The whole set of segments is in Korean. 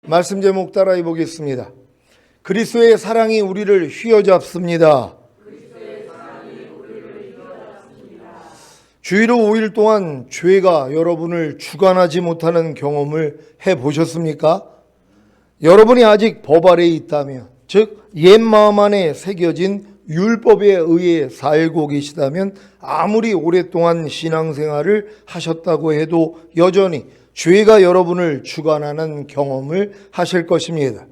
말씀 제목 따라해 보겠습니다. 그리스도의 사랑이 우리를 휘어잡습니다. 주일 후 5일 동안 죄가 여러분을 주관하지 못하는 경험을 해보셨습니까? 여러분이 아직 법 아래에 있다면, 즉 옛 마음 안에 새겨진 율법에 의해 살고 계시다면, 아무리 오랫동안 신앙생활을 하셨다고 해도 여전히 죄가 여러분을 주관하는 경험을 하실 것입니다.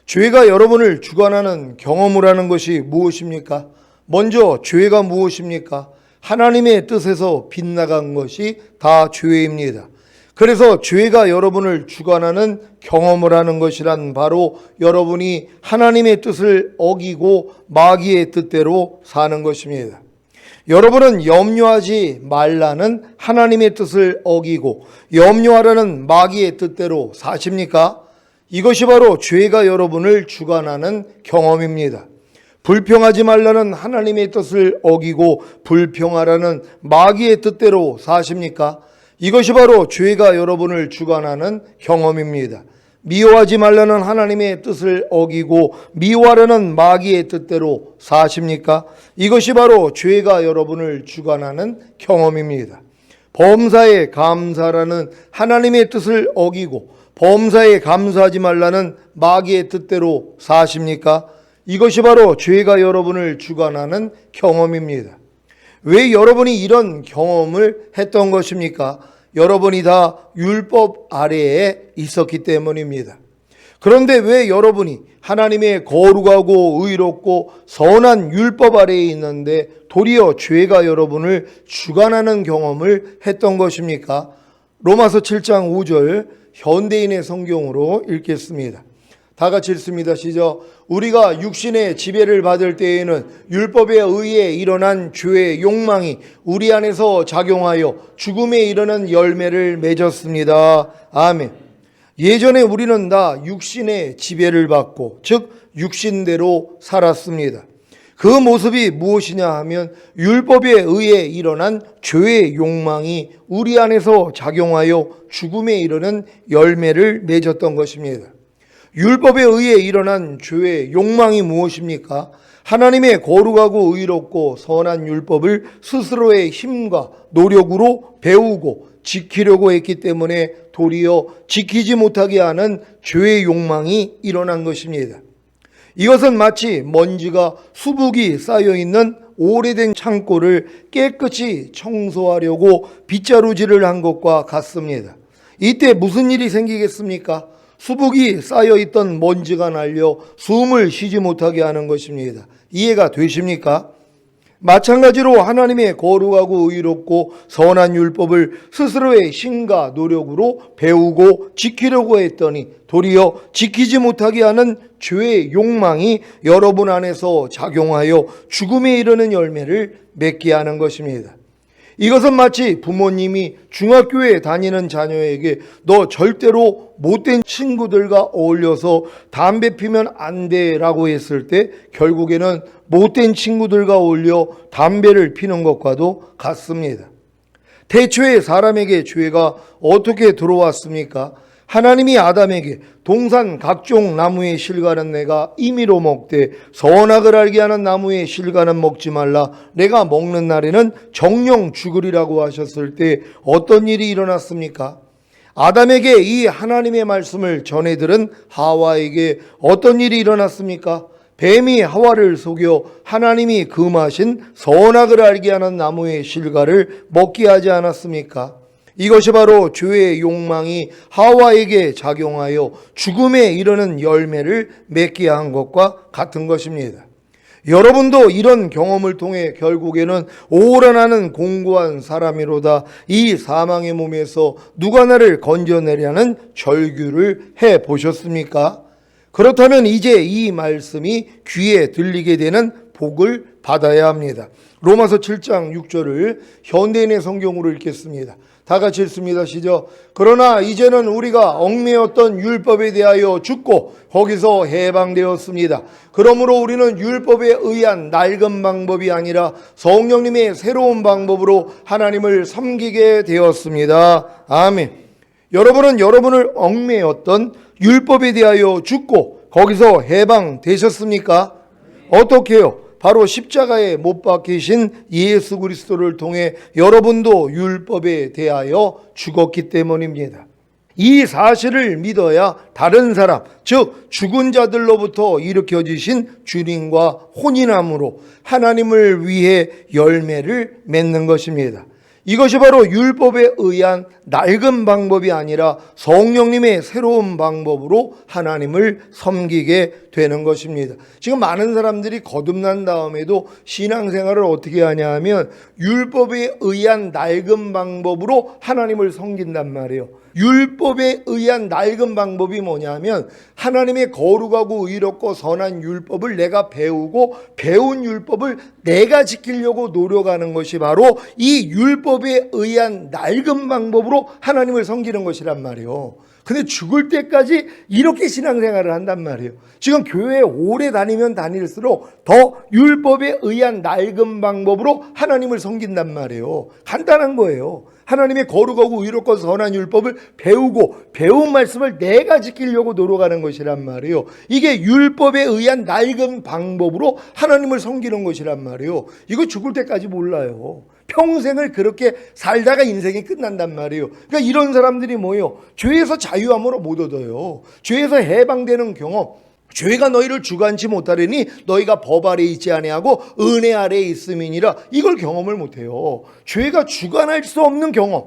죄가 여러분을 주관하는 경험을 하는 것이 무엇입니까? 먼저 죄가 무엇입니까? 하나님의 뜻에서 빗나간 것이 다 죄입니다. 그래서 죄가 여러분을 주관하는 경험을 하는 것이란 바로 여러분이 하나님의 뜻을 어기고 마귀의 뜻대로 사는 것입니다. 여러분은 염려하지 말라는 하나님의 뜻을 어기고 염려하라는 마귀의 뜻대로 사십니까? 이것이 바로 죄가 여러분을 주관하는 경험입니다. 불평하지 말라는 하나님의 뜻을 어기고 불평하라는 마귀의 뜻대로 사십니까? 이것이 바로 죄가 여러분을 주관하는 경험입니다. 미워하지 말라는 하나님의 뜻을 어기고 미워하라는 마귀의 뜻대로 사십니까? 이것이 바로 죄가 여러분을 주관하는 경험입니다. 범사에 감사라는 하나님의 뜻을 어기고 범사에 감사하지 말라는 마귀의 뜻대로 사십니까? 이것이 바로 죄가 여러분을 주관하는 경험입니다. 왜 여러분이 이런 경험을 했던 것입니까? 여러분이 다 율법 아래에 있었기 때문입니다. 그런데 왜 여러분이 하나님의 거룩하고 의롭고 선한 율법 아래에 있는데 도리어 죄가 여러분을 주관하는 경험을 했던 것입니까? 로마서 7장 5절 현대인의 성경으로 읽겠습니다. 다 같이 읽습니다. 시작. 우리가 육신의 지배를 받을 때에는 율법에 의해 일어난 죄의 욕망이 우리 안에서 작용하여 죽음에 이르는 열매를 맺었습니다. 아멘. 예전에 우리는 다 육신의 지배를 받고 즉 육신대로 살았습니다. 그 모습이 무엇이냐 하면 율법에 의해 일어난 죄의 욕망이 우리 안에서 작용하여 죽음에 이르는 열매를 맺었던 것입니다. 율법에 의해 일어난 죄의 욕망이 무엇입니까? 하나님의 거룩하고 의롭고 선한 율법을 스스로의 힘과 노력으로 배우고 지키려고 했기 때문에 도리어 지키지 못하게 하는 죄의 욕망이 일어난 것입니다. 이것은 마치 먼지가 수북이 쌓여있는 오래된 창고를 깨끗이 청소하려고 빗자루질을 한 것과 같습니다. 이때 무슨 일이 생기겠습니까? 수북이 쌓여있던 먼지가 날려 숨을 쉬지 못하게 하는 것입니다. 이해가 되십니까? 마찬가지로 하나님의 거룩하고 의롭고 선한 율법을 스스로의 힘과 노력으로 배우고 지키려고 했더니 도리어 지키지 못하게 하는 죄의 욕망이 여러분 안에서 작용하여 죽음에 이르는 열매를 맺게 하는 것입니다. 이것은 마치 부모님이 중학교에 다니는 자녀에게 너 절대로 못된 친구들과 어울려서 담배 피면 안 돼라고 했을 때 결국에는 못된 친구들과 어울려 담배를 피는 것과도 같습니다. 태초에 사람에게 죄가 어떻게 들어왔습니까? 하나님이 아담에게 동산 각종 나무의 실과는 내가 임의로 먹되 선악을 알게 하는 나무의 실과는 먹지 말라. 내가 먹는 날에는 정령 죽으리라고 하셨을 때 어떤 일이 일어났습니까? 아담에게 이 하나님의 말씀을 전해 들은 하와에게 어떤 일이 일어났습니까? 뱀이 하와를 속여 하나님이 금하신 선악을 알게 하는 나무의 실과를 먹게 하지 않았습니까? 이것이 바로 죄의 욕망이 하와에게 작용하여 죽음에 이르는 열매를 맺게 한 것과 같은 것입니다. 여러분도 이런 경험을 통해 결국에는 오라나는 공고한 사람이로다 이 사망의 몸에서 누가 나를 건져내려는 절규를 해보셨습니까? 그렇다면 이제 이 말씀이 귀에 들리게 되는 복을 받아야 합니다. 로마서 7장 6절을 현대인의 성경으로 읽겠습니다. 다 같이 읽습니다. 시작. 그러나 이제는 우리가 얽매였던 율법에 대하여 죽고 거기서 해방되었습니다. 그러므로 우리는 율법에 의한 낡은 방법이 아니라 성령님의 새로운 방법으로 하나님을 섬기게 되었습니다. 아멘. 여러분은 여러분을 얽매였던 율법에 대하여 죽고 거기서 해방되셨습니까? 어떻게 해요? 바로 십자가에 못 박히신 예수 그리스도를 통해 여러분도 율법에 대하여 죽었기 때문입니다. 이 사실을 믿어야 다른 사람, 즉 죽은 자들로부터 일으켜지신 주님과 혼인함으로 하나님을 위해 열매를 맺는 것입니다. 이것이 바로 율법에 의한 낡은 방법이 아니라 성령님의 새로운 방법으로 하나님을 섬기게 되는 것입니다. 지금 많은 사람들이 거듭난 다음에도 신앙생활을 어떻게 하냐 하면 율법에 의한 낡은 방법으로 하나님을 섬긴단 말이에요. 율법에 의한 낡은 방법이 뭐냐면 하나님의 거룩하고 의롭고 선한 율법을 내가 배우고 배운 율법을 내가 지키려고 노력하는 것이 바로 이 율법에 의한 낡은 방법으로 하나님을 섬기는 것이란 말이에요. 근데 죽을 때까지 이렇게 신앙생활을 한단 말이에요. 지금 교회에 오래 다니면 다닐수록 더 율법에 의한 낡은 방법으로 하나님을 섬긴단 말이에요. 간단한 거예요. 하나님의 거룩하고 의롭고 선한 율법을 배우고 배운 말씀을 내가 지키려고 노력하는 것이란 말이에요. 이게 율법에 의한 낡은 방법으로 하나님을 섬기는 것이란 말이에요. 이거 죽을 때까지 몰라요. 평생을 그렇게 살다가 인생이 끝난단 말이에요. 그러니까 이런 사람들이 뭐예요? 죄에서 자유함으로 못 얻어요. 죄에서 해방되는 경험. 죄가 너희를 주관치 못하려니 너희가 법 아래 있지 아니하고 은혜 아래에 있음이니라. 이걸 경험을 못해요. 죄가 주관할 수 없는 경험.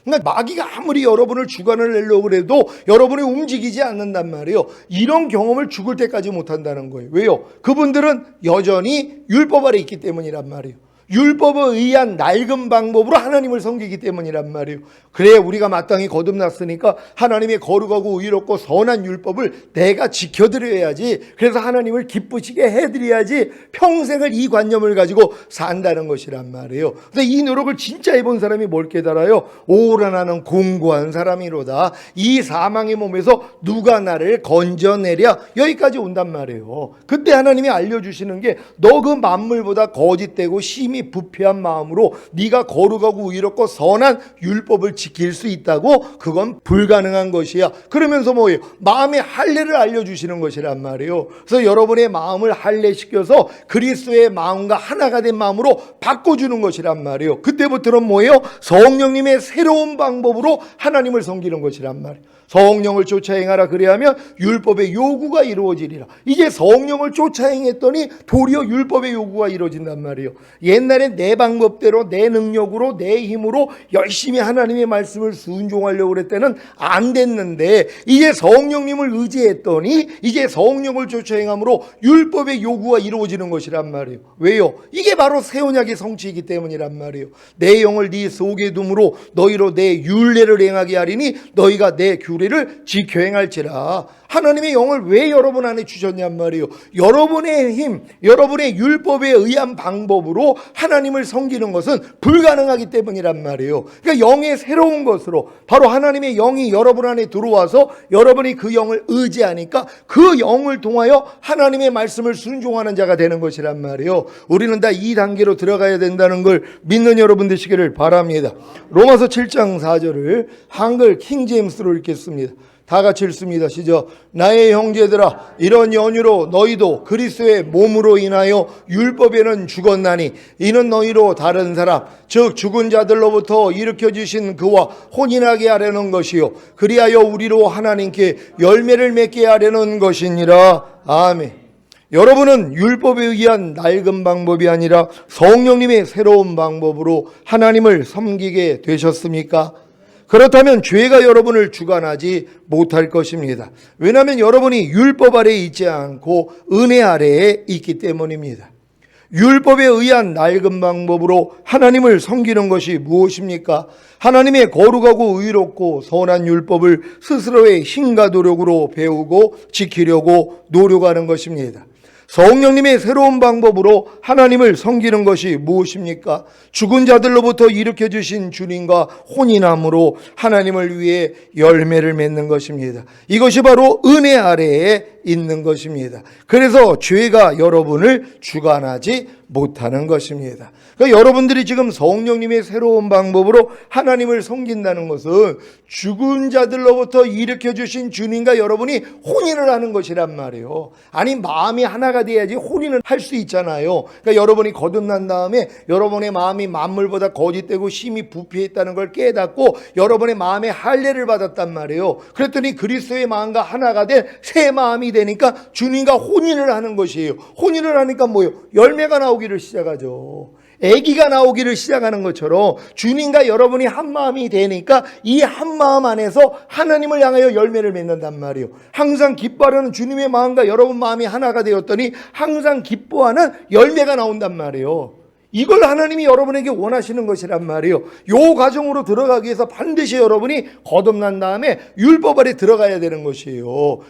그러니까 마귀가 아무리 여러분을 주관을 내려고 해도 여러분이 움직이지 않는단 말이에요. 이런 경험을 죽을 때까지 못한다는 거예요. 왜요? 그분들은 여전히 율법 아래 있기 때문이란 말이에요. 율법에 의한 낡은 방법으로 하나님을 섬기기 때문이란 말이에요. 그래 우리가 마땅히 거듭났으니까 하나님의 거룩하고 의롭고 선한 율법을 내가 지켜드려야지. 그래서 하나님을 기쁘시게 해드려야지. 평생을 이 관념을 가지고 산다는 것이란 말이에요. 그래서 이 노력을 진짜 해본 사람이 뭘 깨달아요? 오라 나는 공고한 사람이로다. 이 사망의 몸에서 누가 나를 건져내랴. 여기까지 온단 말이에요. 그때 하나님이 알려주시는 게 너 그 만물보다 거짓되고 심히 부패한 마음으로 네가 거룩하고 의롭고 선한 율법을 지킬 수 있다고? 그건 불가능한 것이야. 그러면서 뭐예요? 마음의 할례를 알려주시는 것이란 말이에요. 그래서 여러분의 마음을 할례시켜서 그리스도의 마음과 하나가 된 마음으로 바꿔주는 것이란 말이에요. 그때부터는 뭐예요? 성령님의 새로운 방법으로 하나님을 섬기는 것이란 말이에요. 성령을 쫓아 행하라 그래야면 율법의 요구가 이루어지리라. 이제 성령을 쫓아 행했더니 도리어 율법의 요구가 이루어진단 말이에요. 옛날에 내 방법대로 내 능력으로 내 힘으로 열심히 하나님의 말씀을 순종하려고 그럴 때는 안 됐는데 이제 성령님을 의지했더니 이제 성령을 쫓아 행함으로 율법의 요구가 이루어지는 것이란 말이에요. 왜요? 이게 바로 새 언약의 성취이기 때문이란 말이에요. 내 영을 네 속에 둠으로 너희로 내 율례를 행하게 하리니 너희가 내 규례를 지켜 행할지라. 하나님의 영을 왜 여러분 안에 주셨냔 말이에요. 여러분의 힘, 여러분의 율법에 의한 방법으로 하나님을 섬기는 것은 불가능하기 때문이란 말이에요. 그러니까 영의 새로운 것으로 바로 하나님의 영이 여러분 안에 들어와서 여러분이 그 영을 의지하니까 그 영을 통하여 하나님의 말씀을 순종하는 자가 되는 것이란 말이에요. 우리는 다 이 단계로 들어가야 된다는 걸 믿는 여러분 되시기를 바랍니다. 로마서 7장 4절을 한글 킹제임스로 읽겠습니다. 다 같이 읽습니다. 시작. 나의 형제들아 이런 연유로 너희도 그리스도의 몸으로 인하여 율법에는 죽었나니 이는 너희로 다른 사람 즉 죽은 자들로부터 일으켜 주신 그와 혼인하게 하려는 것이요 그리하여 우리로 하나님께 열매를 맺게 하려는 것이니라. 아멘. 여러분은 율법에 의한 낡은 방법이 아니라 성령님의 새로운 방법으로 하나님을 섬기게 되셨습니까? 그렇다면 죄가 여러분을 주관하지 못할 것입니다. 왜냐하면 여러분이 율법 아래에 있지 않고 은혜 아래에 있기 때문입니다. 율법에 의한 낡은 방법으로 하나님을 섬기는 것이 무엇입니까? 하나님의 거룩하고 의롭고 선한 율법을 스스로의 힘과 노력으로 배우고 지키려고 노력하는 것입니다. 성령님의 새로운 방법으로 하나님을 섬기는 것이 무엇입니까? 죽은 자들로부터 일으켜 주신 주님과 혼인함으로 하나님을 위해 열매를 맺는 것입니다. 이것이 바로 은혜 아래에 있는 것입니다. 그래서 죄가 여러분을 주관하지 못하는 것입니다. 그러니까 여러분들이 지금 성령님의 새로운 방법으로 하나님을 섬긴다는 것은 죽은 자들로부터 일으켜 주신 주님과 여러분이 혼인을 하는 것이란 말이에요. 아니, 마음이 하나가 돼야지 혼인을 할 수 있잖아요. 그러니까 여러분이 거듭난 다음에 여러분의 마음이 만물보다 거짓되고 심히 부패했다는 걸 깨닫고 여러분의 마음에 할례를 받았단 말이에요. 그랬더니 그리스도의 마음과 하나가 된 새 마음이 되니까 주님과 혼인을 하는 것이에요. 혼인을 하니까 뭐예요? 열매가 나오기를 시작하죠. 아기가 나오기를 시작하는 것처럼 주님과 여러분이 한 마음이 되니까 이 한 마음 안에서 하나님을 향하여 열매를 맺는단 말이에요. 항상 기뻐하는 주님의 마음과 여러분 마음이 하나가 되었더니 항상 기뻐하는 열매가 나온단 말이에요. 이걸 하나님이 여러분에게 원하시는 것이란 말이에요. 이 과정으로 들어가기 위해서 반드시 여러분이 거듭난 다음에 율법 아래 들어가야 되는 것이에요.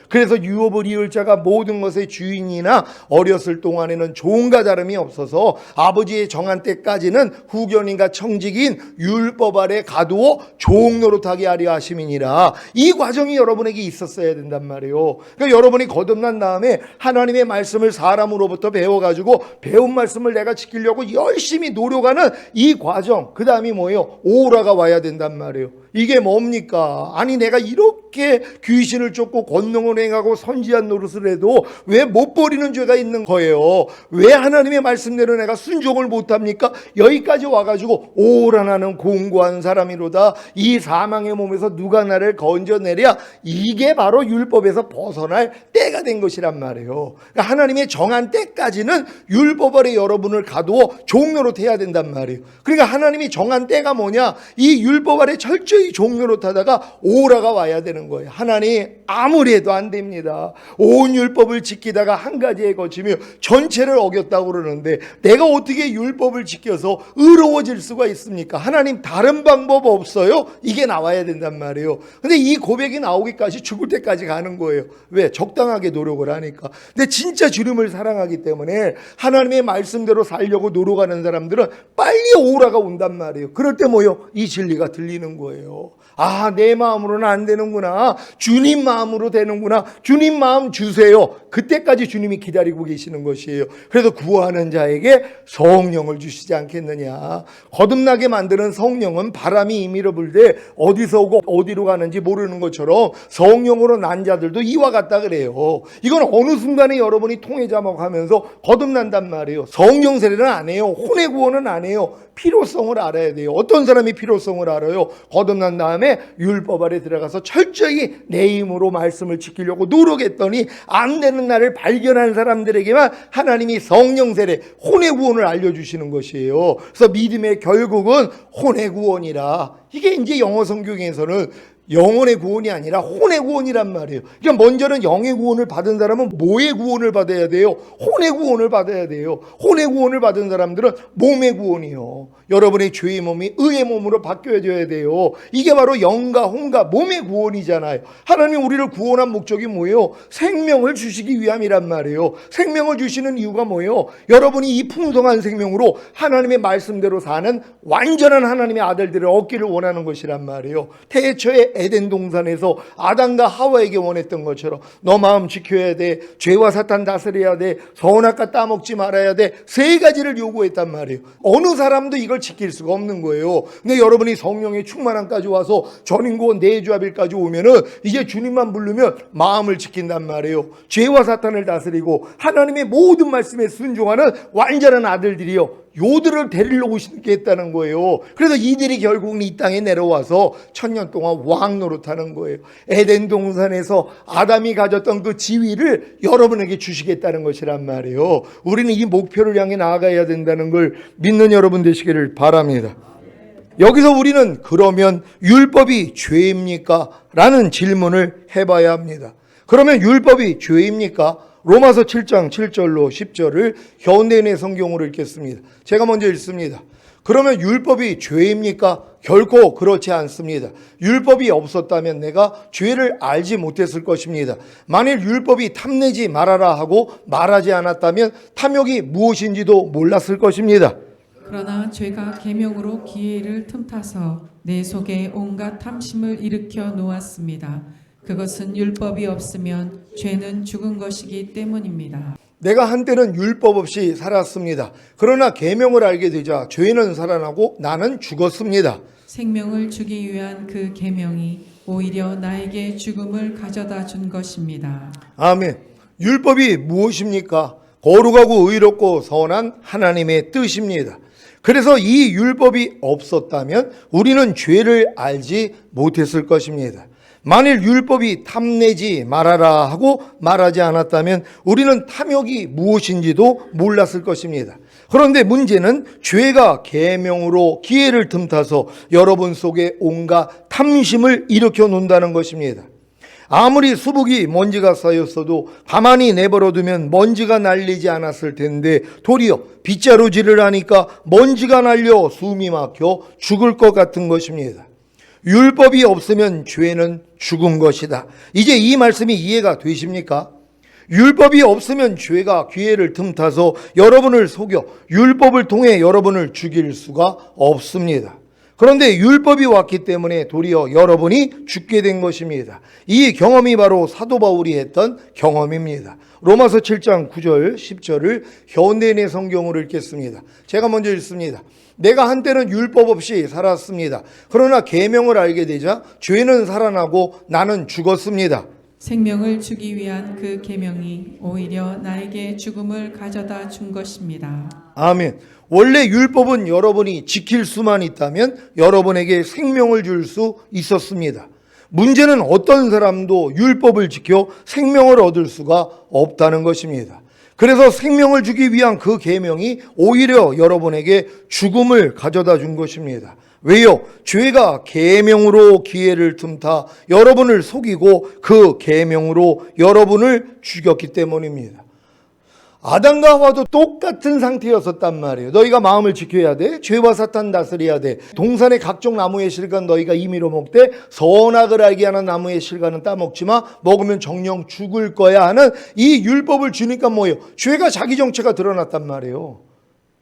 그래서 유업을 이을 자가 모든 것의 주인이나 어렸을 동안에는 종과 다름이 없어서 아버지의 정한 때까지는 후견인과 청직인 율법 아래 가두어 종 노릇하게 하려 하심이니라. 이 과정이 여러분에게 있었어야 된단 말이에요. 그러니까 여러분이 거듭난 다음에 하나님의 말씀을 사람으로부터 배워가지고 배운 말씀을 내가 지키려고 열심히 노력하는 이 과정, 그 다음이 뭐예요? 오라가 와야 된단 말이에요. 이게 뭡니까? 아니, 내가 이렇게 귀신을 쫓고 권능을 행하고 선지한 노릇을 해도 왜 못 버리는 죄가 있는 거예요? 왜 하나님의 말씀대로 내가 순종을 못합니까? 여기까지 와가지고 오라 나는 공고한 사람이로다. 이 사망의 몸에서 누가 나를 건져내랴? 이게 바로 율법에서 벗어날 때가 된 것이란 말이에요. 그러니까 하나님의 정한 때까지는 율법 아래 여러분을 가두어 종노릇 해야 된단 말이에요. 그러니까 하나님이 정한 때가 뭐냐? 이 율법 아래 철저히 종노릇 하다가 오라가 와야 되는 거예요. 하나님, 아무리 해도 안 됩니다. 온 율법을 지키다가 한 가지에 거치며 전체를 어겼다고 그러는데 내가 어떻게 율법을 지켜서 의로워질 수가 있습니까? 하나님, 다른 방법 없어요? 이게 나와야 된단 말이에요. 근데 이 고백이 나오기까지 죽을 때까지 가는 거예요. 왜? 적당하게 노력을 하니까. 근데 진짜 주님을 사랑하기 때문에 하나님의 말씀대로 살려고 노력하는 사람들은 빨리 오라가 온단 말이에요. 그럴 때 뭐요? 이 진리가 들리는 거예요. 아, 내 마음으로는 안 되는구나. 주님 마음으로 되는구나. 주님 마음 주세요. 그때까지 주님이 기다리고 계시는 것이에요. 그래서 구하는 자에게 성령을 주시지 않겠느냐. 거듭나게 만드는 성령은 바람이 임의로 불되 어디서 오고 어디로 가는지 모르는 것처럼 성령으로 난 자들도 이와 같다 그래요. 이건 어느 순간에 여러분이 통해자목하면서 거듭난단 말이에요. 성령 세례는 안 해요. 혼의 구원은 안 해요. 필요성을 알아야 돼요. 어떤 사람이 필요성을 알아요? 거듭난 다음에 율법 아래 들어가서 철저히 내 힘으로 말씀을 지키려고 노력했더니 안 되는 날을 발견한 사람들에게만 하나님이 성령 세례, 혼의 구원을 알려주시는 것이에요. 그래서 믿음의 결국은 혼의 구원이라. 이게 이제 영어 성경에서는 영혼의 구원이 아니라 혼의 구원이란 말이에요. 그러니까 먼저는 영의 구원을 받은 사람은 뭐의 구원을 받아야 돼요? 혼의 구원을 받아야 돼요. 혼의 구원을 받은 사람들은 몸의 구원이요. 여러분의 죄의 몸이 의의 몸으로 바뀌어져야 돼요. 이게 바로 영과 혼과 몸의 구원이잖아요. 하나님 우리를 구원한 목적이 뭐예요? 생명을 주시기 위함이란 말이에요. 생명을 주시는 이유가 뭐예요? 여러분이 이 풍성한 생명으로 하나님의 말씀대로 사는 완전한 하나님의 아들들을 얻기를 원하는 것이란 말이에요. 태초에 에덴 동산에서 아담과 하와에게 원했던 것처럼 너 마음 지켜야 돼. 죄와 사탄 다스려야 돼. 선악과 따먹지 말아야 돼. 세 가지를 요구했단 말이에요. 어느 사람도 이걸 지킬 수가 없는 거예요. 근데 여러분이 성령의 충만함까지 와서 전인구원 내주합일까지 오면은 이제 주님만 부르면 마음을 지킨단 말이에요. 죄와 사탄을 다스리고 하나님의 모든 말씀에 순종하는 완전한 아들들이요. 요들을 데리려고 했다는 거예요. 그래서 이들이 결국은 이 땅에 내려와서 1000년 동안 왕 노릇하는 거예요. 에덴 동산에서 아담이 가졌던 그 지위를 여러분에게 주시겠다는 것이란 말이에요. 우리는 이 목표를 향해 나아가야 된다는 걸 믿는 여러분 되시기를 바랍니다. 여기서 우리는 그러면 율법이 죄입니까? 라는 질문을 해봐야 합니다. 그러면 율법이 죄입니까? 로마서 7장 7절로 10절을 현대인의 성경으로 읽겠습니다. 제가 먼저 읽습니다. 그러면 율법이 죄입니까? 결코 그렇지 않습니다. 율법이 없었다면 내가 죄를 알지 못했을 것입니다. 만일 율법이 탐내지 말아라 하고 말하지 않았다면 탐욕이 무엇인지도 몰랐을 것입니다. 그러나 죄가 계명으로 기회를 틈타서 내 속에 온갖 탐심을 일으켜 놓았습니다. 그것은 율법이 없으면 죄는 죽은 것이기 때문입니다. 내가 한때는 율법 없이 살았습니다. 그러나 계명을 알게 되자 죄는 살아나고 나는 죽었습니다. 생명을 주기 위한 그 계명이 오히려 나에게 죽음을 가져다 준 것입니다. 아멘. 율법이 무엇입니까? 거룩하고 의롭고 선한 하나님의 뜻입니다. 그래서 이 율법이 없었다면 우리는 죄를 알지 못했을 것입니다. 만일 율법이 탐내지 말아라 하고 말하지 않았다면 우리는 탐욕이 무엇인지도 몰랐을 것입니다. 그런데 문제는 죄가 계명으로 기회를 틈타서 여러분 속에 온갖 탐심을 일으켜 놓는다는 것입니다. 아무리 수북이 먼지가 쌓였어도 가만히 내버려두면 먼지가 날리지 않았을 텐데 도리어 빗자루질을 하니까 먼지가 날려 숨이 막혀 죽을 것 같은 것입니다. 율법이 없으면 죄는 죽은 것이다. 이제 이 말씀이 이해가 되십니까? 율법이 없으면 죄가 기회를 틈타서 여러분을 속여 율법을 통해 여러분을 죽일 수가 없습니다. 그런데 율법이 왔기 때문에 도리어 여러분이 죽게 된 것입니다. 이 경험이 바로 사도 바울이 했던 경험입니다. 로마서 7장 9절 10절을 현대인의 성경으로 읽겠습니다. 제가 먼저 읽습니다. 내가 한때는 율법 없이 살았습니다. 그러나 계명을 알게 되자 죄는 살아나고 나는 죽었습니다. 생명을 주기 위한 그 계명이 오히려 나에게 죽음을 가져다 준 것입니다. 아멘. 원래 율법은 여러분이 지킬 수만 있다면 여러분에게 생명을 줄 수 있었습니다. 문제는 어떤 사람도 율법을 지켜 생명을 얻을 수가 없다는 것입니다. 그래서 생명을 주기 위한 그 계명이 오히려 여러분에게 죽음을 가져다 준 것입니다. 왜요? 죄가 계명으로 기회를 틈타 여러분을 속이고 그 계명으로 여러분을 죽였기 때문입니다. 아담과 하와도 똑같은 상태였었단 말이에요. 너희가 마음을 지켜야 돼. 죄와 사탄 다스려야 돼. 동산의 각종 나무의 실과는 너희가 임의로 먹되 선악을 알게 하는 나무의 실과는 따먹지 마. 먹으면 정령 죽을 거야 하는 이 율법을 주니까 뭐예요? 죄가 자기 정체가 드러났단 말이에요.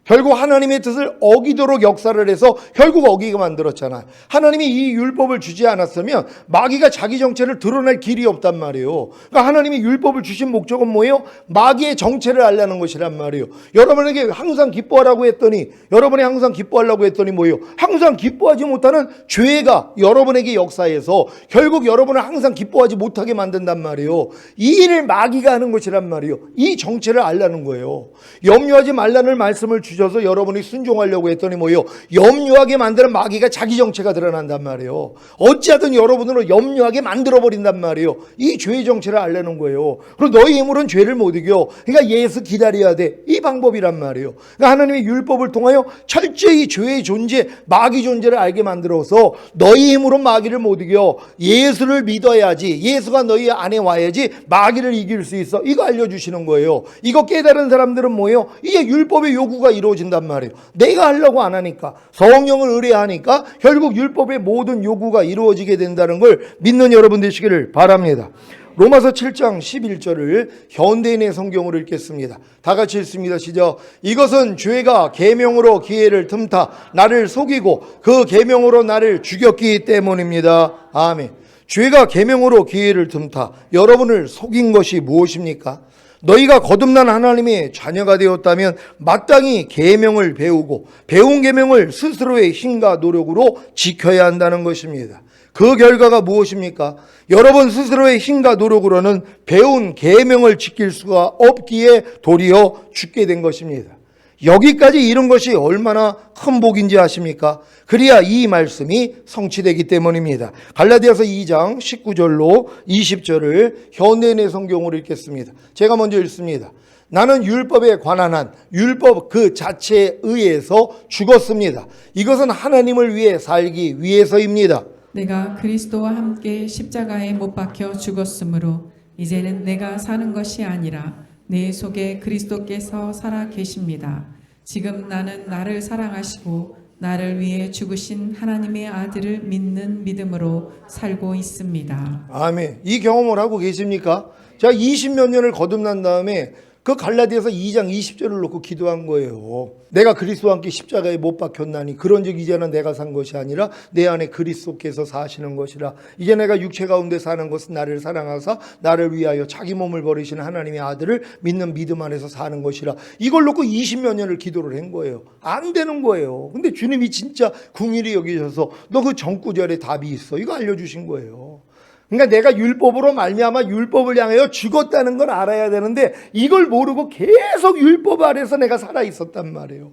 결국 하나님의 뜻을 어기도록 역사를 해서 결국 어기게 만들었잖아요. 하나님이 이 율법을 주지 않았으면 마귀가 자기 정체를 드러낼 길이 없단 말이에요. 그러니까 하나님이 율법을 주신 목적은 뭐예요? 마귀의 정체를 알려는 것이란 말이에요. 여러분에게 항상 기뻐하라고 했더니 여러분이 항상 기뻐하려고 했더니 뭐예요? 항상 기뻐하지 못하는 죄가 여러분에게 역사해서 결국 여러분을 항상 기뻐하지 못하게 만든단 말이에요. 이 일을 마귀가 하는 것이란 말이에요. 이 정체를 알려는 거예요. 염려하지 말라는 말씀을 주셔서 여러분이 순종하려고 했더니 뭐예요? 염려하게 만드는 마귀가 자기 정체가 드러난단 말이에요. 어찌하든 여러분으로 염려하게 만들어버린단 말이에요. 이 죄의 정체를 알려는 거예요. 그리고 너희 힘으로는 죄를 못 이겨. 그러니까 예수 기다려야 돼. 이 방법이란 말이에요. 그러니까 하나님의 율법을 통하여 철저히 죄의 존재, 마귀 존재를 알게 만들어서 너희 힘으로 마귀를 못 이겨. 예수를 믿어야지. 예수가 너희 안에 와야지 마귀를 이길 수 있어. 이거 알려주시는 거예요. 이거 깨달은 사람들은 뭐예요? 이게 율법의 요구가 이루어진단 말이에요. 내가 하려고 안 하니까, 성령을 의뢰하니까 결국 율법의 모든 요구가 이루어지게 된다는 걸 믿는 여러분 되시기를 바랍니다. 로마서 7장 11절을 현대인의 성경으로 읽겠습니다. 다 같이 읽습니다. 시작. 이것은 죄가 계명으로 기회를 틈타 나를 속이고 그 계명으로 나를 죽였기 때문입니다. 아멘. 죄가 계명으로 기회를 틈타 여러분을 속인 것이 무엇입니까? 너희가 거듭난 하나님의 자녀가 되었다면 마땅히 계명을 배우고 배운 계명을 스스로의 힘과 노력으로 지켜야 한다는 것입니다. 그 결과가 무엇입니까? 여러분 스스로의 힘과 노력으로는 배운 계명을 지킬 수가 없기에 도리어 죽게 된 것입니다. 여기까지 이런 것이 얼마나 큰 복인지 아십니까? 그래야 이 말씀이 성취되기 때문입니다. 갈라디아서 2장 19절로 20절을 현대인의 성경으로 읽겠습니다. 제가 먼저 읽습니다. 나는 율법에 관한 한 율법 그 자체에 의해서 죽었습니다. 이것은 하나님을 위해 살기 위해서입니다. 내가 그리스도와 함께 십자가에 못 박혀 죽었으므로 이제는 내가 사는 것이 아니라 내 속에 그리스도께서 살아 계십니다. 지금 나는 나를 사랑하시고 나를 위해 죽으신 하나님의 아들을 믿는 믿음으로 살고 있습니다. 아멘. 이 경험을 하고 계십니까? 제가 20몇 년을 거듭난 다음에 그 갈라디아서 2장 20절을 놓고 기도한 거예요. 내가 그리스도와 함께 십자가에 못 박혔나니 그런즉 이제는 내가 산 것이 아니라 내 안에 그리스도께서 사시는 것이라. 이제 내가 육체 가운데 사는 것은 나를 사랑하사 나를 위하여 자기 몸을 버리시는 하나님의 아들을 믿는 믿음 안에서 사는 것이라. 이걸 놓고 20몇 년을 기도를 한 거예요. 안 되는 거예요. 근데 주님이 진짜 궁일이 여기셔서 너 그 정구절에 답이 있어, 이거 알려주신 거예요. 그러니까 내가 율법으로 말미암아 율법을 향하여 죽었다는 걸 알아야 되는데 이걸 모르고 계속 율법 아래서 내가 살아 있었단 말이에요.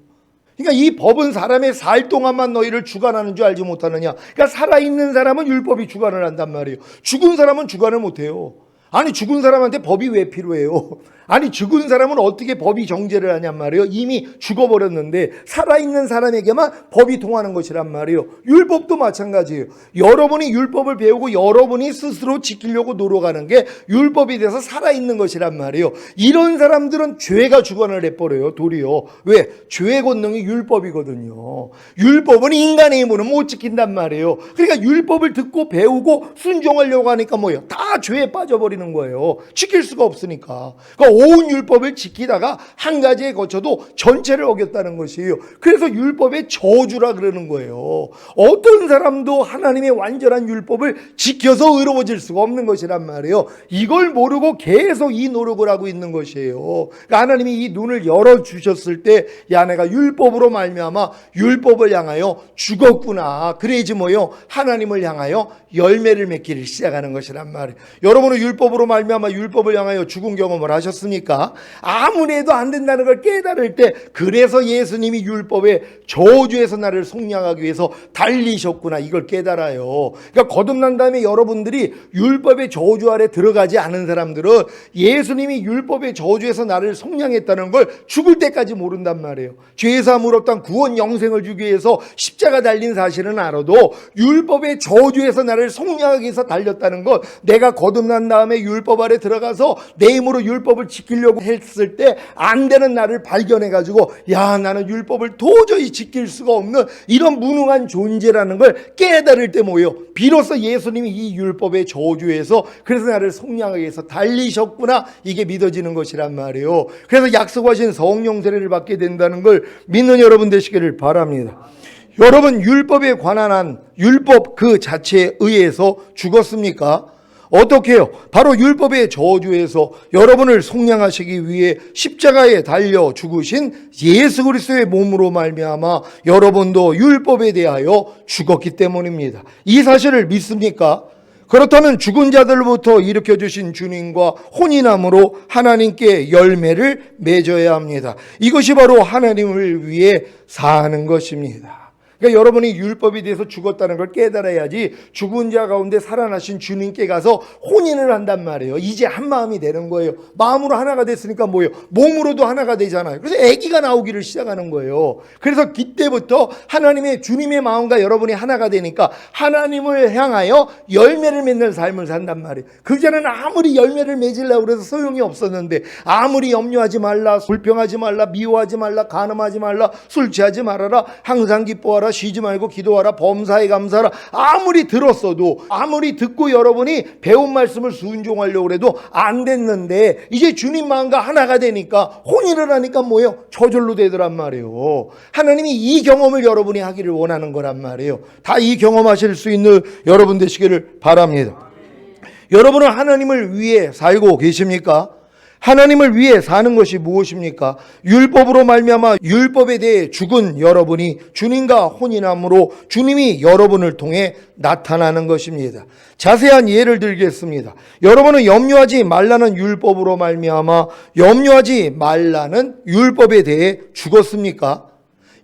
그러니까 이 법은 사람의 살 동안만 너희를 주관하는 줄 알지 못하느냐. 그러니까 살아있는 사람은 율법이 주관을 한단 말이에요. 죽은 사람은 주관을 못해요. 아니 죽은 사람한테 법이 왜 필요해요? 아니 죽은 사람은 어떻게 법이 정죄를 하냔 말이에요. 이미 죽어버렸는데 살아있는 사람에게만 법이 통하는 것이란 말이에요. 율법도 마찬가지예요. 여러분이 율법을 배우고 여러분이 스스로 지키려고 노력하는 게 율법이 돼서 살아있는 것이란 말이에요. 이런 사람들은 죄가 주관을 해버려요. 도리어. 왜? 죄의 권능이 율법이거든요. 율법은 인간의 힘으로는 못 지킨단 말이에요. 그러니까 율법을 듣고 배우고 순종하려고 하니까 뭐예요? 다 죄에 빠져버리는 거예요. 지킬 수가 없으니까. 그러니까 온 율법을 지키다가 한 가지에 거쳐도 전체를 어겼다는 것이에요. 그래서 율법의 저주라 그러는 거예요. 어떤 사람도 하나님의 완전한 율법을 지켜서 의로워질 수가 없는 것이란 말이에요. 이걸 모르고 계속 이 노력을 하고 있는 것이에요. 그러니까 하나님이 이 눈을 열어주셨을 때 야, 내가 율법으로 말미암아 율법을 향하여 죽었구나. 그래야지 뭐요? 하나님을 향하여 열매를 맺기를 시작하는 것이란 말이에요. 여러분은 율법으로 말미암아 율법을 향하여 죽은 경험을 하셨습니까? 아무리 해도 안 된다는 걸 깨달을 때 그래서 예수님이 율법의 저주에서 나를 속량하기 위해서 달리셨구나, 이걸 깨달아요. 그러니까 거듭난 다음에 여러분들이 율법의 저주 아래 들어가지 않은 사람들은 예수님이 율법의 저주에서 나를 속량했다는 걸 죽을 때까지 모른단 말이에요. 죄사함으로 없던 구원 영생을 주기 위해서 십자가 달린 사실은 알아도 율법의 저주에서 나를 속량하기 위해서 달렸다는 것, 내가 거듭난 다음에 율법 아래 들어가서 내 힘으로 율법을 지키려고 했을 때 안 되는 나를 발견해가지고 야, 나는 율법을 도저히 지킬 수가 없는 이런 무능한 존재라는 걸 깨달을 때 뭐예요? 비로소 예수님이 이 율법의 저주에서 그래서 나를 속량하기 위해서 달리셨구나, 이게 믿어지는 것이란 말이에요. 그래서 약속하신 성령 세례를 받게 된다는 걸 믿는 여러분 되시기를 바랍니다. 여러분, 율법에 관한 한 율법 그 자체에 의해서 죽었습니까? 어떻게 해요? 바로 율법의 저주에서 여러분을 속량하시기 위해 십자가에 달려 죽으신 예수 그리스도의 몸으로 말미암아 여러분도 율법에 대하여 죽었기 때문입니다. 이 사실을 믿습니까? 그렇다면 죽은 자들로부터 일으켜주신 주님과 혼인함으로 하나님께 열매를 맺어야 합니다. 이것이 바로 하나님을 위해 사는 것입니다. 그러니까 여러분이 율법에 대해서 죽었다는 걸 깨달아야지 죽은 자 가운데 살아나신 주님께 가서 혼인을 한단 말이에요. 이제 한 마음이 되는 거예요. 마음으로 하나가 됐으니까 뭐예요? 몸으로도 하나가 되잖아요. 그래서 아기가 나오기를 시작하는 거예요. 그래서 그때부터 하나님의 주님의 마음과 여러분이 하나가 되니까 하나님을 향하여 열매를 맺는 삶을 산단 말이에요. 그전에는 아무리 열매를 맺으려고 그래서 소용이 없었는데 아무리 염려하지 말라, 불평하지 말라, 미워하지 말라, 간음하지 말라, 술 취하지 말아라, 항상 기뻐하라, 쉬지 말고 기도하라, 범사에 감사하라, 아무리 들었어도, 아무리 듣고 여러분이 배운 말씀을 순종하려고 해도 안 됐는데 이제 주님 마음과 하나가 되니까 혼인을 하니까 뭐예요? 저절로 되더란 말이에요. 하나님이 이 경험을 여러분이 하기를 원하는 거란 말이에요. 다 이 경험하실 수 있는 여러분 되시기를 바랍니다. 여러분은 하나님을 위해 살고 계십니까? 하나님을 위해 사는 것이 무엇입니까? 율법으로 말미암아 율법에 대해 죽은 여러분이 주님과 혼인함으로 주님이 여러분을 통해 나타나는 것입니다. 자세한 예를 들겠습니다. 여러분은 염려하지 말라는 율법으로 말미암아 염려하지 말라는 율법에 대해 죽었습니까?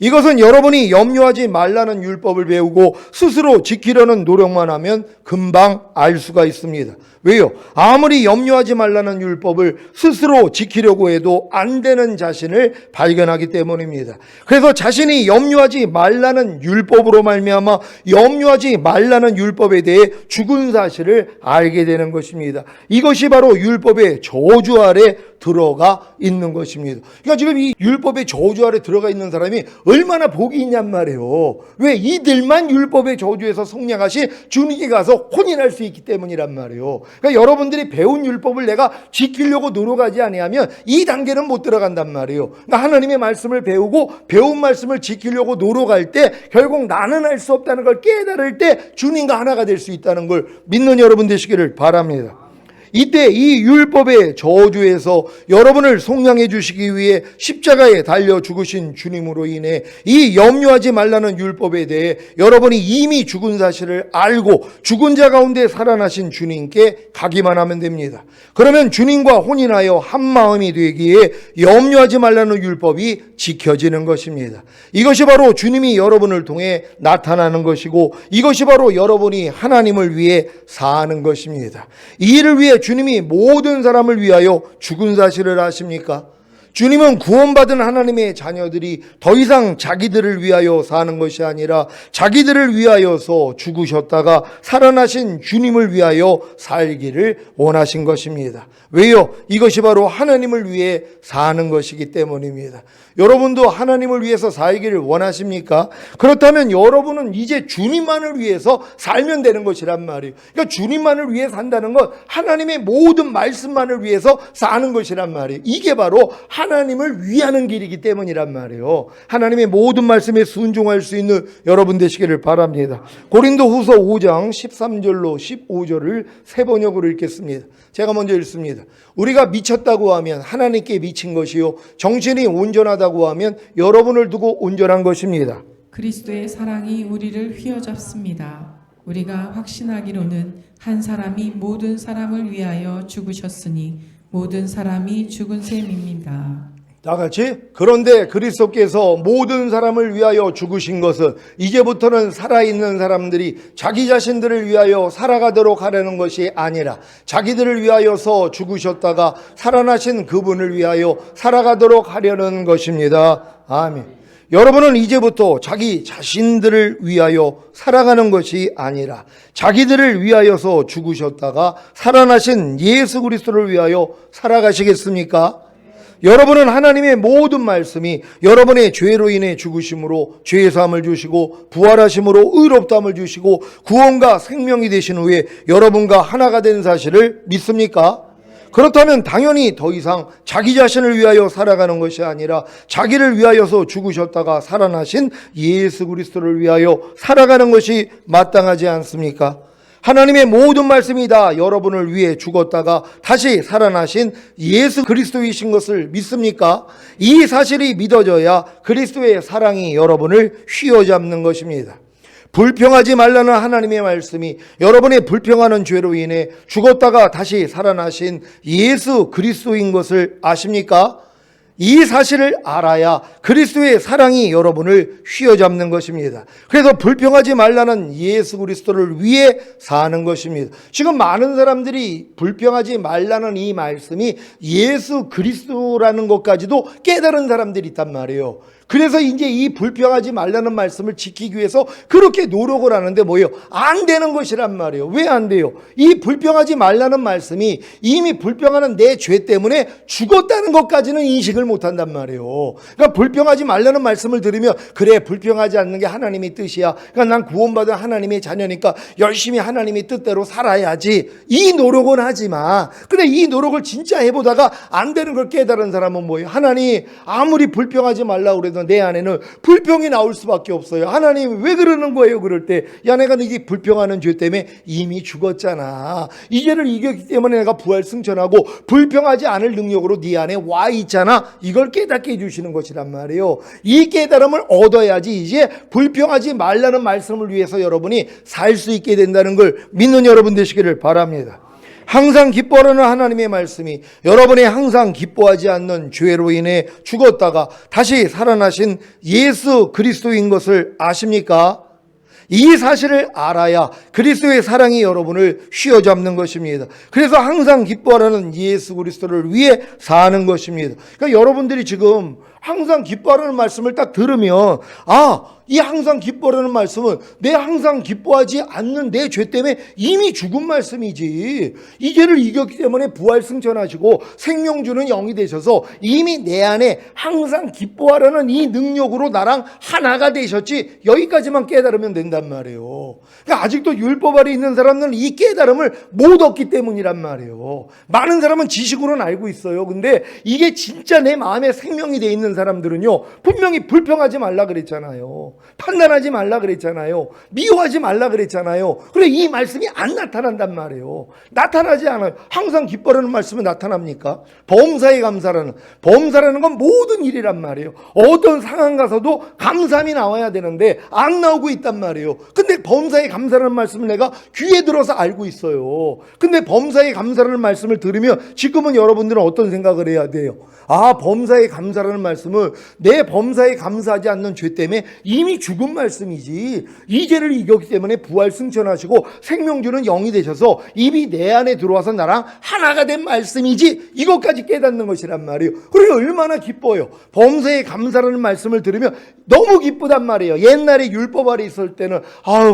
이것은 여러분이 염려하지 말라는 율법을 배우고 스스로 지키려는 노력만 하면 금방 알 수가 있습니다. 왜요? 아무리 염려하지 말라는 율법을 스스로 지키려고 해도 안 되는 자신을 발견하기 때문입니다. 그래서 자신이 염려하지 말라는 율법으로 말미암아 염려하지 말라는 율법에 대해 죽은 사실을 알게 되는 것입니다. 이것이 바로 율법의 저주 아래 들어가 있는 것입니다. 그러니까 지금 이 율법의 저주 아래 들어가 있는 사람이 얼마나 복이 있냔 말이에요. 왜? 이들만 율법의 저주에서 속량하신 주님께 가서 혼인할 수 있기 때문이란 말이에요. 그러니까 여러분들이 배운 율법을 내가 지키려고 노력하지 아니하면 이 단계는 못 들어간단 말이에요. 그러니까 하나님의 말씀을 배우고 배운 말씀을 지키려고 노력할 때 결국 나는 할 수 없다는 걸 깨달을 때 주님과 하나가 될 수 있다는 걸 믿는 여러분 되시기를 바랍니다. 이때 이 율법의 저주에서 여러분을 속량해 주시기 위해 십자가에 달려 죽으신 주님으로 인해 이 염려하지 말라는 율법에 대해 여러분이 이미 죽은 사실을 알고 죽은 자 가운데 살아나신 주님께 가기만 하면 됩니다. 그러면 주님과 혼인하여 한 마음이 되기에 염려하지 말라는 율법이 지켜지는 것입니다. 이것이 바로 주님이 여러분을 통해 나타나는 것이고 이것이 바로 여러분이 하나님을 위해 사는 것입니다. 이 일을 위해 주님이 모든 사람을 위하여 죽은 사실을 아십니까? 주님은 구원받은 하나님의 자녀들이 더 이상 자기들을 위하여 사는 것이 아니라 자기들을 위하여서 죽으셨다가 살아나신 주님을 위하여 살기를 원하신 것입니다. 왜요? 이것이 바로 하나님을 위해 사는 것이기 때문입니다. 여러분도 하나님을 위해서 살기를 원하십니까? 그렇다면 여러분은 이제 주님만을 위해서 살면 되는 것이란 말이에요. 그러니까 주님만을 위해 산다는 건 하나님의 모든 말씀만을 위해서 사는 것이란 말이에요. 이게 바로 하나님을 위하는 길이기 때문이란 말이에요. 하나님의 모든 말씀에 순종할 수 있는 여러분 되시기를 바랍니다. 고린도후서 5장 13절로 15절을 세 번역으로 읽겠습니다. 제가 먼저 읽습니다. 우리가 미쳤다고 하면 하나님께 미친 것이요 정신이 온전하다고 하면 여러분을 두고 온전한 것입니다. 그리스도의 사랑이 우리를 휘어잡습니다. 우리가 확신하기로는 한 사람이 모든 사람을 위하여 죽으셨으니 모든 사람이 죽은 셈입니다. 다 같이. 그런데 그리스도께서 모든 사람을 위하여 죽으신 것은 이제부터는 살아있는 사람들이 자기 자신들을 위하여 살아가도록 하려는 것이 아니라 자기들을 위하여서 죽으셨다가 살아나신 그분을 위하여 살아가도록 하려는 것입니다. 아멘. 여러분은 이제부터 자기 자신들을 위하여 살아가는 것이 아니라 자기들을 위하여서 죽으셨다가 살아나신 예수 그리스도를 위하여 살아가시겠습니까? 여러분은 하나님의 모든 말씀이 여러분의 죄로 인해 죽으심으로 죄의 사함을 주시고 부활하심으로 의롭다함을 주시고 구원과 생명이 되신 후에 여러분과 하나가 된 사실을 믿습니까? 그렇다면 당연히 더 이상 자기 자신을 위하여 살아가는 것이 아니라 자기를 위하여서 죽으셨다가 살아나신 예수 그리스도를 위하여 살아가는 것이 마땅하지 않습니까? 하나님의 모든 말씀이 다 여러분을 위해 죽었다가 다시 살아나신 예수 그리스도이신 것을 믿습니까? 이 사실이 믿어져야 그리스도의 사랑이 여러분을 휘어잡는 것입니다. 불평하지 말라는 하나님의 말씀이 여러분의 불평하는 죄로 인해 죽었다가 다시 살아나신 예수 그리스도인 것을 아십니까? 이 사실을 알아야 그리스도의 사랑이 여러분을 휘어잡는 것입니다. 그래서 불평하지 말라는 예수 그리스도를 위해 사는 것입니다. 지금 많은 사람들이 불평하지 말라는 이 말씀이 예수 그리스도라는 것까지도 깨달은 사람들이 있단 말이에요. 그래서 이제 이 불평하지 말라는 말씀을 지키기 위해서 그렇게 노력을 하는데 뭐예요? 안 되는 것이란 말이에요. 왜 안 돼요? 이 불평하지 말라는 말씀이 이미 불평하는 내 죄 때문에 죽었다는 것까지는 인식을 못한단 말이에요. 그러니까 불평하지 말라는 말씀을 들으면 그래 불평하지 않는 게 하나님의 뜻이야. 그러니까 난 구원받은 하나님의 자녀니까 열심히 하나님의 뜻대로 살아야지. 이 노력은 하지만 근데 이 노력을 진짜 해보다가 안 되는 걸 깨달은 사람은 뭐예요? 하나님 아무리 불평하지 말라고 그래도 내 안에는 불평이 나올 수밖에 없어요. 하나님 왜 그러는 거예요? 그럴 때 야 내가 이게 불평하는 죄 때문에 이미 죽었잖아. 이 죄를 이겼기 때문에 내가 부활 승천하고 불평하지 않을 능력으로 네 안에 와 있잖아. 이걸 깨닫게 해주시는 것이란 말이에요. 이 깨달음을 얻어야지 이제 불평하지 말라는 말씀을 위해서 여러분이 살 수 있게 된다는 걸 믿는 여러분 되시기를 바랍니다. 항상 기뻐하는 하나님의 말씀이 여러분이 항상 기뻐하지 않는 죄로 인해 죽었다가 다시 살아나신 예수 그리스도인 것을 아십니까? 이 사실을 알아야 그리스도의 사랑이 여러분을 휘어잡는 것입니다. 그래서 항상 기뻐하라는 예수 그리스도를 위해 사는 것입니다. 그러니까 여러분들이 지금 항상 기뻐하라는 말씀을 딱 들으면 이 항상 기뻐하라는 말씀은 내 항상 기뻐하지 않는 내 죄 때문에 이미 죽은 말씀이지. 이 죄를 이겼기 때문에 부활 승천하시고 생명 주는 영이 되셔서 이미 내 안에 항상 기뻐하라는 이 능력으로 나랑 하나가 되셨지. 여기까지만 깨달으면 된단 말이에요. 그러니까 아직도 율법 아래 있는 사람들은 이 깨달음을 못 얻기 때문이란 말이에요. 많은 사람은 지식으로는 알고 있어요. 근데 이게 진짜 내 마음에 생명이 돼 있는 사람들은요, 분명히 불평하지 말라 그랬잖아요. 판단하지 말라 그랬잖아요. 미워하지 말라 그랬잖아요. 그래, 이 말씀이 안 나타난단 말이에요. 나타나지 않아요. 항상 기뻐하는 말씀은 나타납니까? 범사에 감사라는, 범사라는 건 모든 일이란 말이에요. 어떤 상황 가서도 감사함이 나와야 되는데 안 나오고 있단 말이에요. 근데 범사에 감사라는 말씀을 내가 귀에 들어서 알고 있어요. 근데 범사에 감사라는 말씀을 들으면 지금은 여러분들은 어떤 생각을 해야 돼요? 범사에 감사라는 말씀은 내 범사에 감사하지 않는 죄 때문에 이미 죽은 말씀이지. 이 죄를 이겼기 때문에 부활 승천하시고 생명 주는 영이 되셔서 이미 내 안에 들어와서 나랑 하나가 된 말씀이지. 이것까지 깨닫는 것이란 말이에요. 그러니 얼마나 기뻐요. 범사에 감사라는 말씀을 들으면 너무 기쁘단 말이에요. 옛날에 율법 아래 있을 때는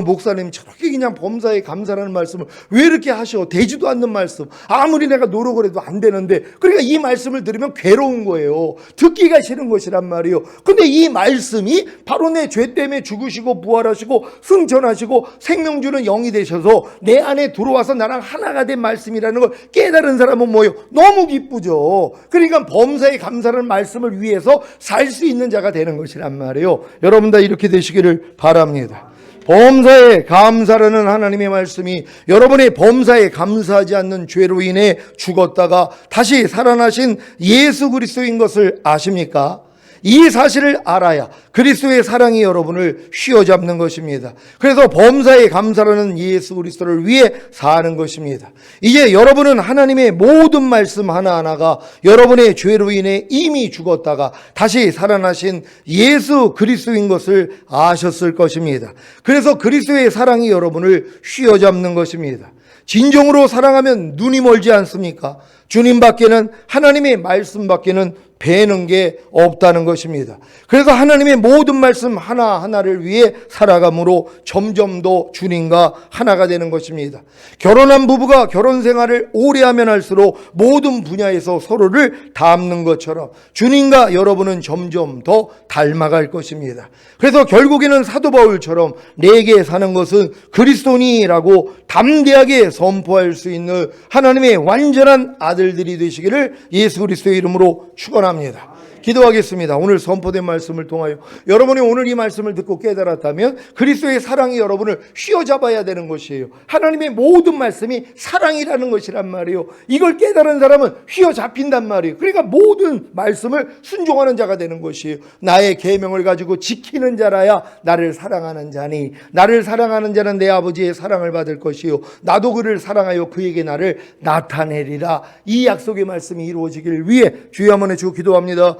목사님 저렇게 그냥 범사에 감사라는 말씀을 왜 이렇게 하셔? 되지도 않는 말씀. 아무리 내가 노력을 해도 안 되는데. 그러니까 이 말씀을 들으면 괴로운 거예요. 듣기가 싫은 것이란 말이에요. 근데 이 말씀이 바로 내 죄 때문에 죽으시고 부활하시고 승천하시고 생명 주는 영이 되셔서 내 안에 들어와서 나랑 하나가 된 말씀이라는 걸 깨달은 사람은 뭐예요? 너무 기쁘죠. 그러니까 범사에 감사라는 말씀을 위해서 살 수 있는 자가 되는 것이란 말이에요. 여러분 다 이렇게 되시기를 바랍니다. 범사에 감사라는 하나님의 말씀이 여러분의 범사에 감사하지 않는 죄로 인해 죽었다가 다시 살아나신 예수 그리스도인 것을 아십니까? 이 사실을 알아야 그리스도의 사랑이 여러분을 휘어잡는 것입니다. 그래서 범사에 감사라는 예수 그리스도를 위해 사는 것입니다. 이제 여러분은 하나님의 모든 말씀 하나하나가 여러분의 죄로 인해 이미 죽었다가 다시 살아나신 예수 그리스도인 것을 아셨을 것입니다. 그래서 그리스도의 사랑이 여러분을 휘어잡는 것입니다. 진정으로 사랑하면 눈이 멀지 않습니까? 주님 밖에는, 하나님의 말씀 밖에는 배는 게 없다는 것입니다. 그래서 하나님의 모든 말씀 하나하나를 위해 살아감으로 점점 더 주님과 하나가 되는 것입니다. 결혼한 부부가 결혼 생활을 오래 하면 할수록 모든 분야에서 서로를 닮는 것처럼 주님과 여러분은 점점 더 닮아갈 것입니다. 그래서 결국에는 사도 바울처럼 내게 사는 것은 그리스도니라고 담대하게 선포할 수 있는 하나님의 완전한 아들들이 되시기를 예수 그리스도의 이름으로 축원합니다. 기도하겠습니다. 오늘 선포된 말씀을 통하여 여러분이 오늘 이 말씀을 듣고 깨달았다면 그리스도의 사랑이 여러분을 휘어잡아야 되는 것이에요. 하나님의 모든 말씀이 사랑이라는 것이란 말이에요. 이걸 깨달은 사람은 휘어잡힌단 말이에요. 그러니까 모든 말씀을 순종하는 자가 되는 것이에요. 나의 계명을 가지고 지키는 자라야 나를 사랑하는 자니, 나를 사랑하는 자는 내 아버지의 사랑을 받을 것이요 나도 그를 사랑하여 그에게 나를 나타내리라. 이 약속의 말씀이 이루어지길 위해 주여 한번 해주고 기도합니다.